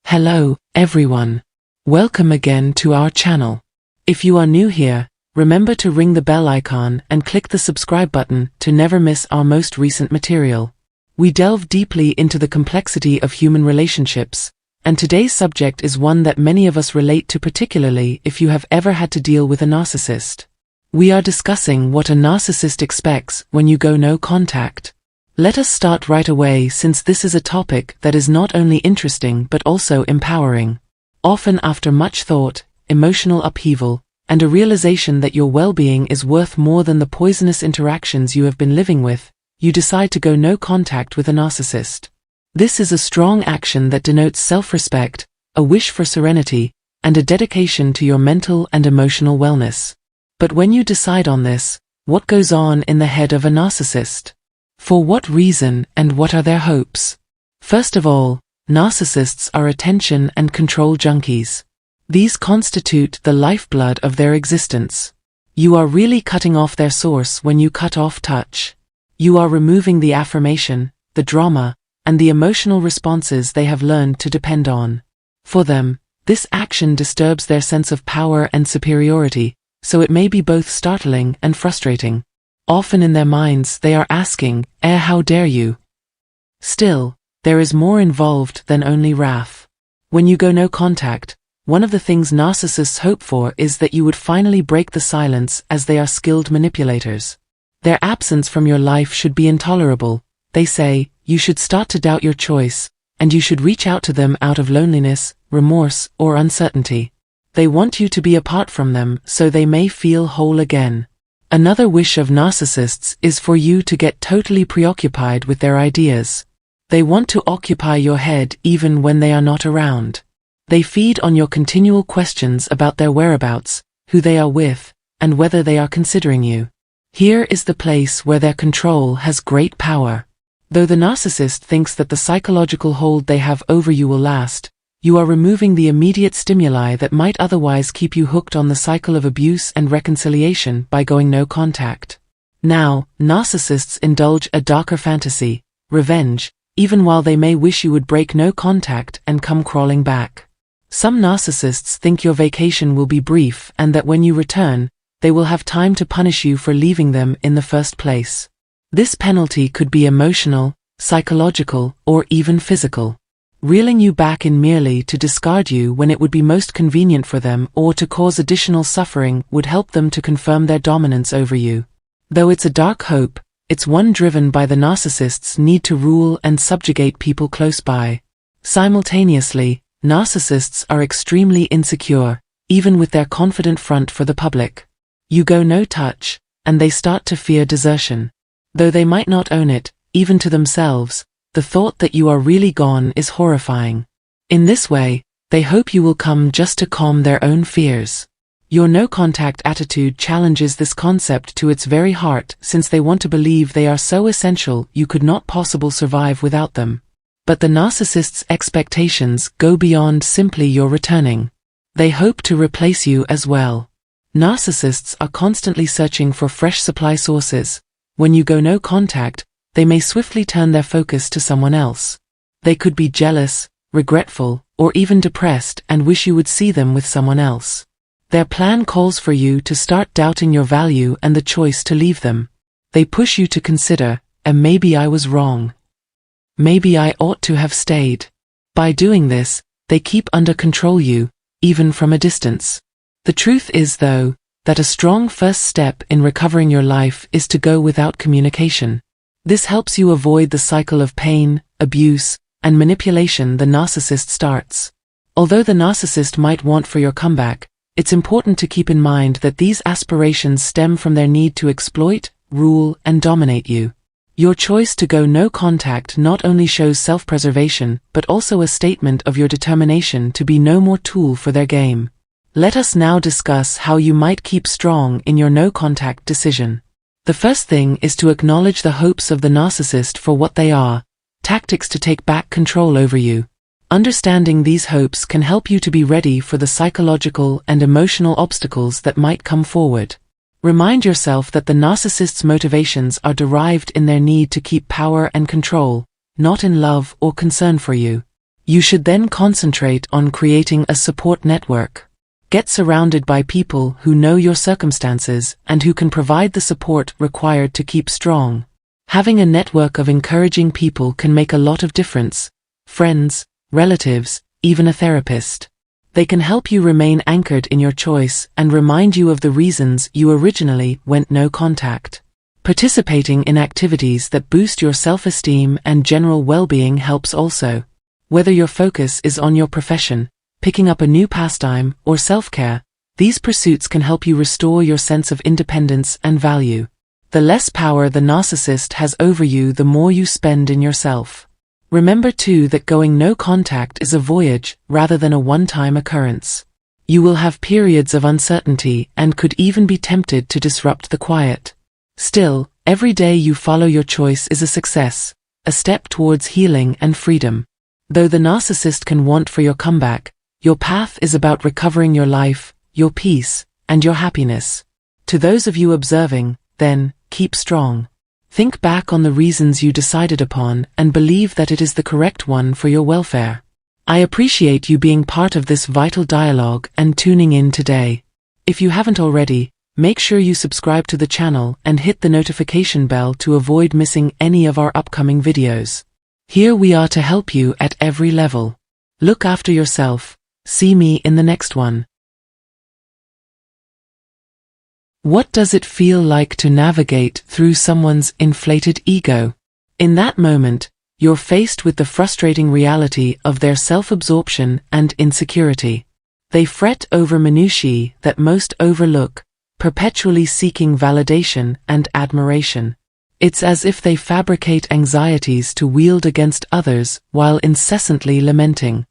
Hello, everyone. Welcome again to our channel. If you are new here, remember to ring the bell icon and click the subscribe button to never miss our most recent material. We delve deeply into the complexity of human relationships, and today's subject is one that many of us relate to, particularly if you have ever had to deal with a narcissist. We are discussing what a narcissist expects when you go no contact. Let us start right away, since this is a topic that is not only interesting but also empowering. Often after much thought, emotional upheaval, and a realization that your well-being is worth more than the poisonous interactions you have been living with, you decide to go no contact with a narcissist. This is a strong action that denotes self-respect, a wish for serenity, and a dedication to your mental and emotional wellness. But when you decide on this, what goes on in the head of a narcissist? For what reason, and what are their hopes? First of all, narcissists are attention and control junkies. These constitute the lifeblood of their existence. You are really cutting off their source when you cut off touch. You are removing the affirmation, the drama, and the emotional responses they have learned to depend on. For them, this action disturbs their sense of power and superiority, so it may be both startling and frustrating. Often in their minds they are asking, how dare you? Still, there is more involved than only wrath. When you go no contact, one of the things narcissists hope for is that you would finally break the silence, as they are skilled manipulators. Their absence from your life should be intolerable. They say, you should start to doubt your choice, and you should reach out to them out of loneliness, remorse, or uncertainty. They want you to be apart from them so they may feel whole again. Another wish of narcissists is for you to get totally preoccupied with their ideas. They want to occupy your head even when they are not around. They feed on your continual questions about their whereabouts, who they are with, and whether they are considering you. Here is the place where their control has great power. Though the narcissist thinks that the psychological hold they have over you will last, you are removing the immediate stimuli that might otherwise keep you hooked on the cycle of abuse and reconciliation by going no contact. Now, narcissists indulge a darker fantasy, revenge, even while they may wish you would break no contact and come crawling back. Some narcissists think your vacation will be brief and that when you return, they will have time to punish you for leaving them in the first place. This penalty could be emotional, psychological, or even physical. Reeling you back in merely to discard you when it would be most convenient for them or to cause additional suffering would help them to confirm their dominance over you. Though it's a dark hope, it's one driven by the narcissist's need to rule and subjugate people close by. Simultaneously, narcissists are extremely insecure, even with their confident front for the public. You go no touch, and they start to fear desertion. Though they might not own it, even to themselves, the thought that you are really gone is horrifying. In this way, they hope you will come just to calm their own fears. Your no-contact attitude challenges this concept to its very heart, since they want to believe they are so essential you could not possibly survive without them. But the narcissist's expectations go beyond simply your returning. They hope to replace you as well. Narcissists are constantly searching for fresh supply sources. When you go no contact, they may swiftly turn their focus to someone else. They could be jealous, regretful, or even depressed and wish you would see them with someone else. Their plan calls for you to start doubting your value and the choice to leave them. They push you to consider, maybe I was wrong. Maybe I ought to have stayed. By doing this, they keep under control you, even from a distance. The truth is, though, that a strong first step in recovering your life is to go without communication. This helps you avoid the cycle of pain, abuse, and manipulation the narcissist starts. Although the narcissist might want for your comeback, it's important to keep in mind that these aspirations stem from their need to exploit, rule, and dominate you. Your choice to go no contact not only shows self-preservation but also a statement of your determination to be no more tool for their game. Let us now discuss how you might keep strong in your no contact decision. The first thing is to acknowledge the hopes of the narcissist for what they are, tactics to take back control over you. Understanding these hopes can help you to be ready for the psychological and emotional obstacles that might come forward. Remind yourself that the narcissist's motivations are derived in their need to keep power and control, not in love or concern for you. You should then concentrate on creating a support network. Get surrounded by people who know your circumstances and who can provide the support required to keep strong. Having a network of encouraging people can make a lot of difference. Friends, relatives, even a therapist. They can help you remain anchored in your choice and remind you of the reasons you originally went no contact. Participating in activities that boost your self-esteem and general well-being helps also. Whether your focus is on your profession, picking up a new pastime, or self-care, these pursuits can help you restore your sense of independence and value. The less power the narcissist has over you, the more you spend in yourself. Remember too that going no contact is a voyage rather than a one-time occurrence. You will have periods of uncertainty and could even be tempted to disrupt the quiet. Still, every day you follow your choice is a success, a step towards healing and freedom. Though the narcissist can want for your comeback, your path is about recovering your life, your peace, and your happiness. To those of you observing, then, keep strong. Think back on the reasons you decided upon and believe that it is the correct one for your welfare. I appreciate you being part of this vital dialogue and tuning in today. If you haven't already, make sure you subscribe to the channel and hit the notification bell to avoid missing any of our upcoming videos. Here we are to help you at every level. Look after yourself. See me in the next one. What does it feel like to navigate through someone's inflated ego? In that moment, you're faced with the frustrating reality of their self-absorption and insecurity. They fret over minutiae that most overlook, perpetually seeking validation and admiration. It's as if they fabricate anxieties to wield against others while incessantly lamenting.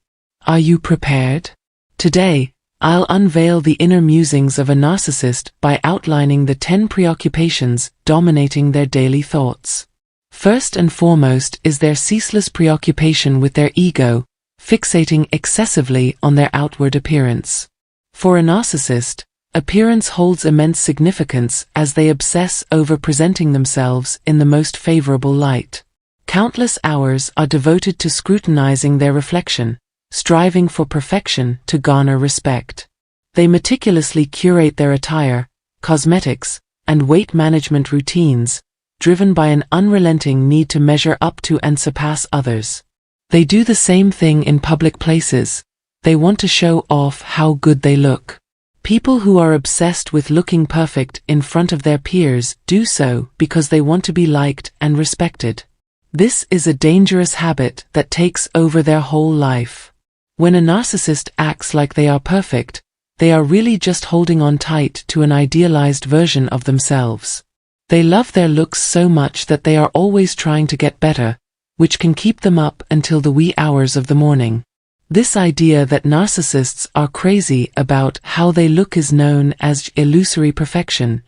Are you prepared? Today, I'll unveil the inner musings of a narcissist by outlining the 10 preoccupations dominating their daily thoughts. First and foremost is their ceaseless preoccupation with their ego, fixating excessively on their outward appearance. For a narcissist, appearance holds immense significance as they obsess over presenting themselves in the most favorable light. Countless hours are devoted to scrutinizing their reflection, striving for perfection to garner respect. They meticulously curate their attire, cosmetics, and weight management routines, driven by an unrelenting need to measure up to and surpass others. They do the same thing in public places. They want to show off how good they look. People who are obsessed with looking perfect in front of their peers do so because they want to be liked and respected. This is a dangerous habit that takes over their whole life. When a narcissist acts like they are perfect, they are really just holding on tight to an idealized version of themselves. They love their looks so much that they are always trying to get better, which can keep them up until the wee hours of the morning. This idea that narcissists are crazy about how they look is known as illusory perfection.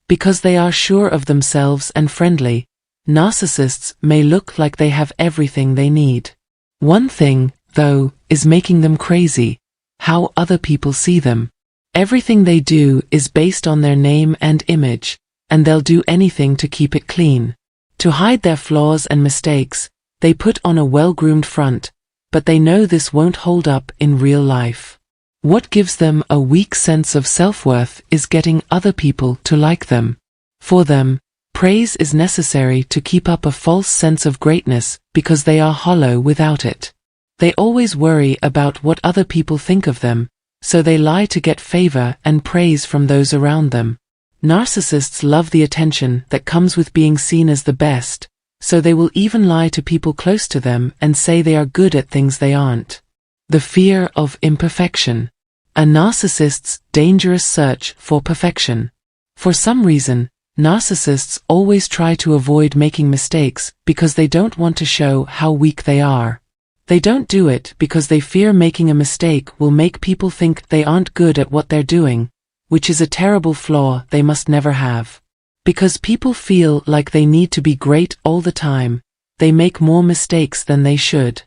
Because they are sure of themselves and friendly, narcissists may look like they have everything they need. One thing, though, is making them crazy: how other people see them. Everything they do is based on their name and image, and they'll do anything to keep it clean. To hide their flaws and mistakes, they put on a well-groomed front, but they know this won't hold up in real life. What gives them a weak sense of self-worth is getting other people to like them. For them, praise is necessary to keep up a false sense of greatness because they are hollow without it. They always worry about what other people think of them, so they lie to get favor and praise from those around them. Narcissists love the attention that comes with being seen as the best, so they will even lie to people close to them and say they are good at things they aren't. The fear of imperfection. A narcissist's dangerous search for perfection. For some reason, narcissists always try to avoid making mistakes because they don't want to show how weak they are. They don't do it because they fear making a mistake will make people think they aren't good at what they're doing, which is a terrible flaw they must never have. Because people feel like they need to be great all the time, they make more mistakes than they should.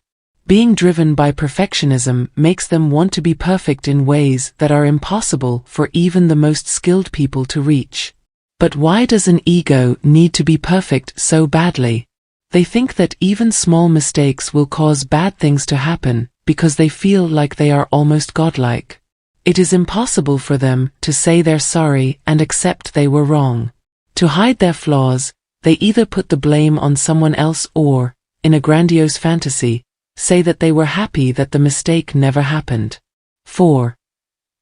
Being driven by perfectionism makes them want to be perfect in ways that are impossible for even the most skilled people to reach. But why does an ego need to be perfect so badly? They think that even small mistakes will cause bad things to happen because they feel like they are almost godlike. It is impossible for them to say they're sorry and accept they were wrong. To hide their flaws, they either put the blame on someone else or, in a grandiose fantasy, say that they were happy that the mistake never happened. 4.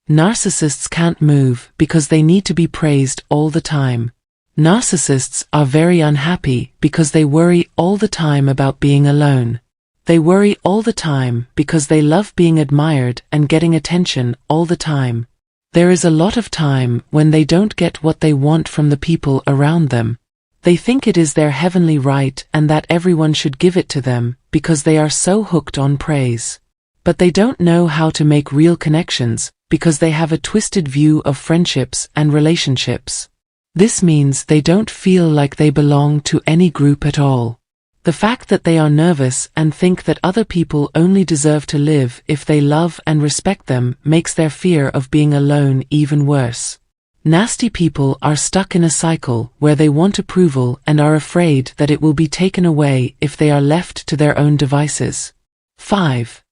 Narcissists can't move because they need to be praised all the time. Narcissists are very unhappy because they worry all the time about being alone. They worry all the time because they love being admired and getting attention all the time. There is a lot of time when they don't get what they want from the people around them. They think it is their heavenly right and that everyone should give it to them because they are so hooked on praise. But they don't know how to make real connections because they have a twisted view of friendships and relationships. This means they don't feel like they belong to any group at all. The fact that they are nervous and think that other people only deserve to live if they love and respect them makes their fear of being alone even worse. Nasty people are stuck in a cycle where they want approval and are afraid that it will be taken away if they are left to their own devices. 5.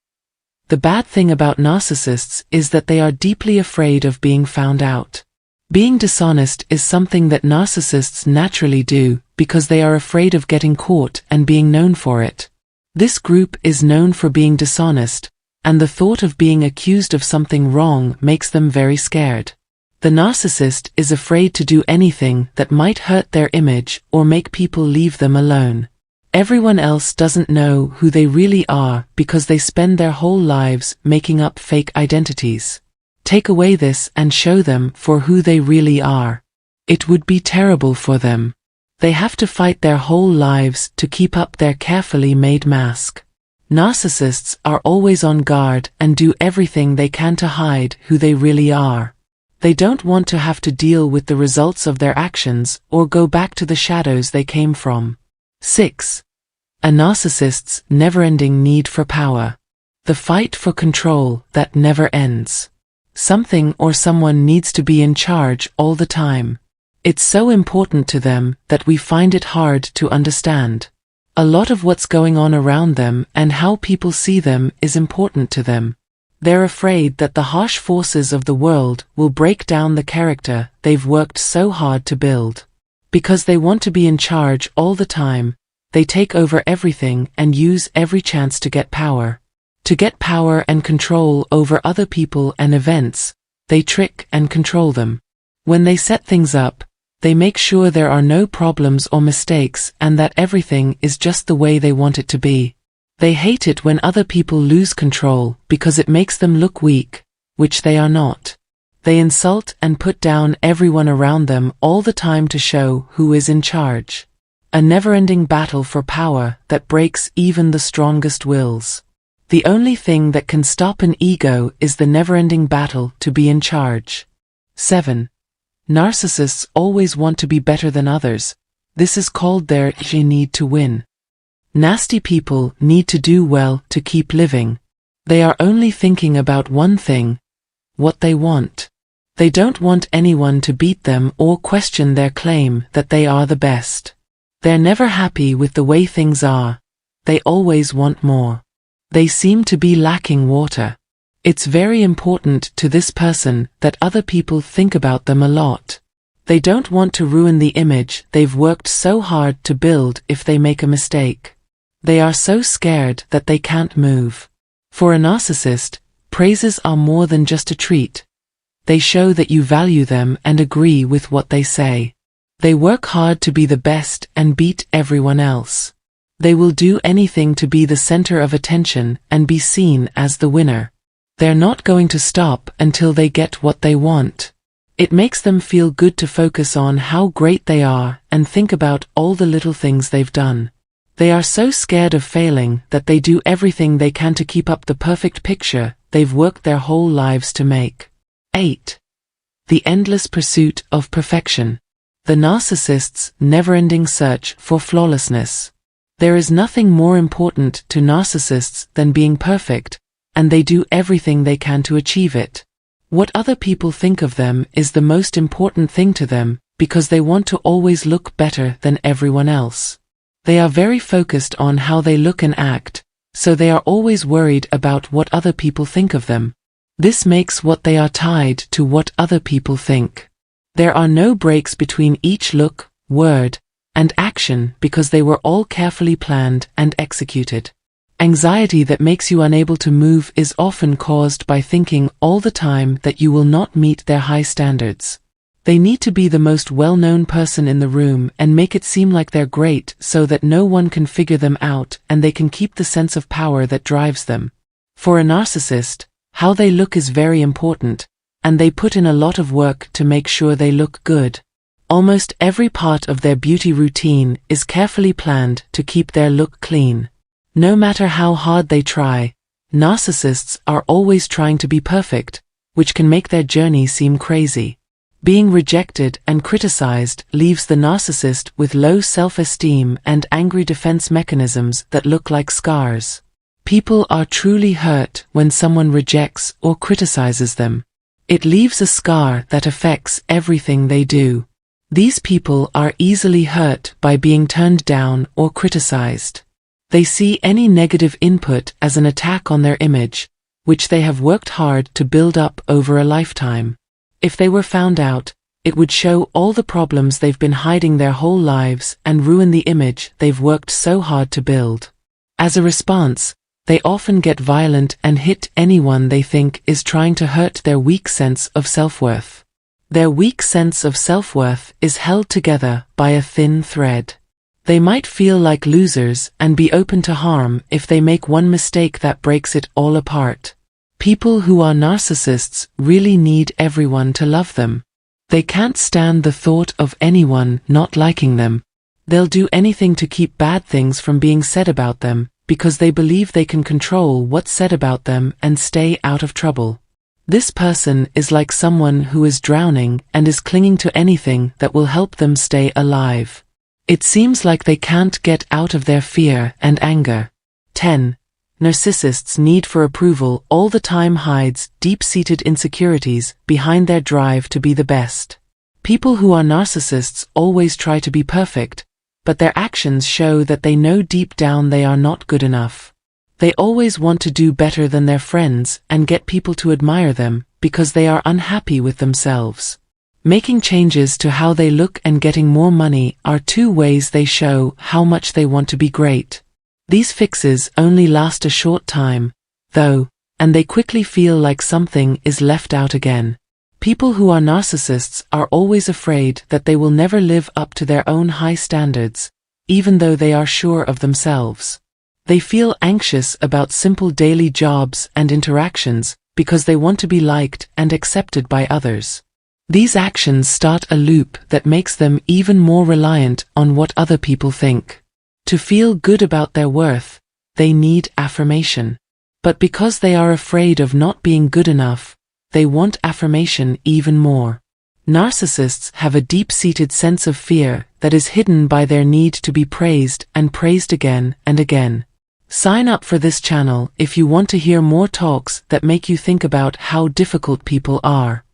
The bad thing about narcissists is that they are deeply afraid of being found out. Being dishonest is something that narcissists naturally do because they are afraid of getting caught and being known for it. This group is known for being dishonest, and the thought of being accused of something wrong makes them very scared. The narcissist is afraid to do anything that might hurt their image or make people leave them alone. Everyone else doesn't know who they really are because they spend their whole lives making up fake identities. Take away this and show them for who they really are. It would be terrible for them. They have to fight their whole lives to keep up their carefully made mask. Narcissists are always on guard and do everything they can to hide who they really are. They don't want to have to deal with the results of their actions or go back to the shadows they came from. 6. A narcissist's never-ending need for power. The fight for control that never ends. Something or someone needs to be in charge all the time. It's so important to them that we find it hard to understand. A lot of what's going on around them and how people see them is important to them. They're afraid that the harsh forces of the world will break down the character they've worked so hard to build. Because they want to be in charge all the time, they take over everything and use every chance to get power. To get power and control over other people and events, they trick and control them. When they set things up, they make sure there are no problems or mistakes and that everything is just the way they want it to be. They hate it when other people lose control because it makes them look weak, which they are not. They insult and put down everyone around them all the time to show who is in charge. A never-ending battle for power that breaks even the strongest wills. The only thing that can stop an ego is the never-ending battle to be in charge. 7. Narcissists always want to be better than others. This is called their need to win. Nasty people need to do well to keep living. They are only thinking about one thing: what they want. They don't want anyone to beat them or question their claim that they are the best. They're never happy with the way things are. They always want more. They seem to be lacking water. It's very important to this person that other people think about them a lot. They don't want to ruin the image they've worked so hard to build if they make a mistake. They are so scared that they can't move. For a narcissist, praises are more than just a treat. They show that you value them and agree with what they say. They work hard to be the best and beat everyone else. They will do anything to be the center of attention and be seen as the winner. They're not going to stop until they get what they want. It makes them feel good to focus on how great they are and think about all the little things they've done. They are so scared of failing that they do everything they can to keep up the perfect picture they've worked their whole lives to make. 8. The endless pursuit of perfection. The narcissist's never-ending search for flawlessness. There is nothing more important to narcissists than being perfect, and they do everything they can to achieve it. What other people think of them is the most important thing to them because they want to always look better than everyone else. They are very focused on how they look and act, so they are always worried about what other people think of them. This makes what they are tied to what other people think. There are no breaks between each look, word, and action because they were all carefully planned and executed. Anxiety that makes you unable to move is often caused by thinking all the time that you will not meet their high standards. They need to be the most well-known person in the room and make it seem like they're great so that no one can figure them out and they can keep the sense of power that drives them. For a narcissist, how they look is very important, and they put in a lot of work to make sure they look good. Almost every part of their beauty routine is carefully planned to keep their look clean. No matter how hard they try, narcissists are always trying to be perfect, which can make their journey seem crazy. Being rejected and criticized leaves the narcissist with low self-esteem and angry defense mechanisms that look like scars. People are truly hurt when someone rejects or criticizes them. It leaves a scar that affects everything they do. These people are easily hurt by being turned down or criticized. They see any negative input as an attack on their image, which they have worked hard to build up over a lifetime. If they were found out, it would show all the problems they've been hiding their whole lives and ruin the image they've worked so hard to build. As a response, they often get violent and hit anyone they think is trying to hurt their weak sense of self-worth. Their weak sense of self-worth is held together by a thin thread. They might feel like losers and be open to harm if they make one mistake that breaks it all apart. People who are narcissists really need everyone to love them. They can't stand the thought of anyone not liking them. They'll do anything to keep bad things from being said about them, because they believe they can control what's said about them and stay out of trouble. This person is like someone who is drowning and is clinging to anything that will help them stay alive. It seems like they can't get out of their fear and anger. 10. Narcissists' need for approval all the time hides deep-seated insecurities behind their drive to be the best. People who are narcissists always try to be perfect, but their actions show that they know deep down they are not good enough. They always want to do better than their friends and get people to admire them because they are unhappy with themselves. Making changes to how they look and getting more money are two ways they show how much they want to be great. These fixes only last a short time, though, and they quickly feel like something is left out again. People who are narcissists are always afraid that they will never live up to their own high standards, even though they are sure of themselves. They feel anxious about simple daily jobs and interactions because they want to be liked and accepted by others. These actions start a loop that makes them even more reliant on what other people think. To feel good about their worth, they need affirmation. But because they are afraid of not being good enough, they want affirmation even more. Narcissists have a deep-seated sense of fear that is hidden by their need to be praised and praised again and again. Sign up for this channel if you want to hear more talks that make you think about how difficult people are.